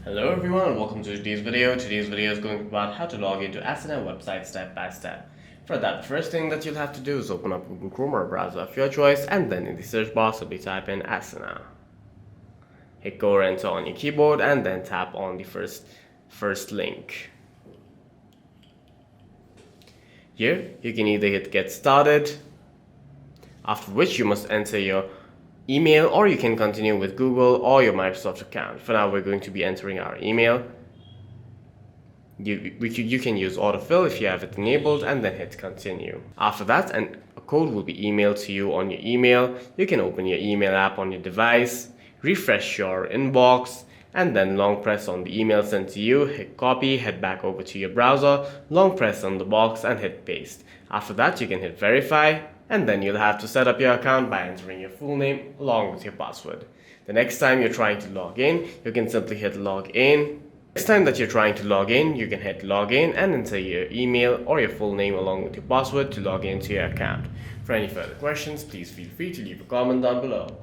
Hello everyone and welcome to today's video. Today's video is going to be about how to log into Asana website step by step. For that, the first thing that you'll have to do is open up Google Chrome or a browser of your choice, and then in the search box you'll be type in Asana. Hit go or enter on your keyboard and then tap on the first link. Here you can either hit get started, after which you must enter your email, or you can continue with Google or your Microsoft account. For now, we're going to be entering our email. You can use autofill if you have it enabled, and then hit continue. After that, a code will be emailed to you on your email. You can open your email app on your device, refresh your inbox, and then long press on the email sent to you, hit copy, head back over to your browser, long press on the box and hit paste. After that, you can hit verify, and then you'll have to set up your account by entering your full name along with your password. The next time you're trying to log in, you can simply hit log in. Next time that you're trying to log in, you can hit log in and enter your email or your full name along with your password to log into your account. For any further questions, please feel free to leave a comment down below.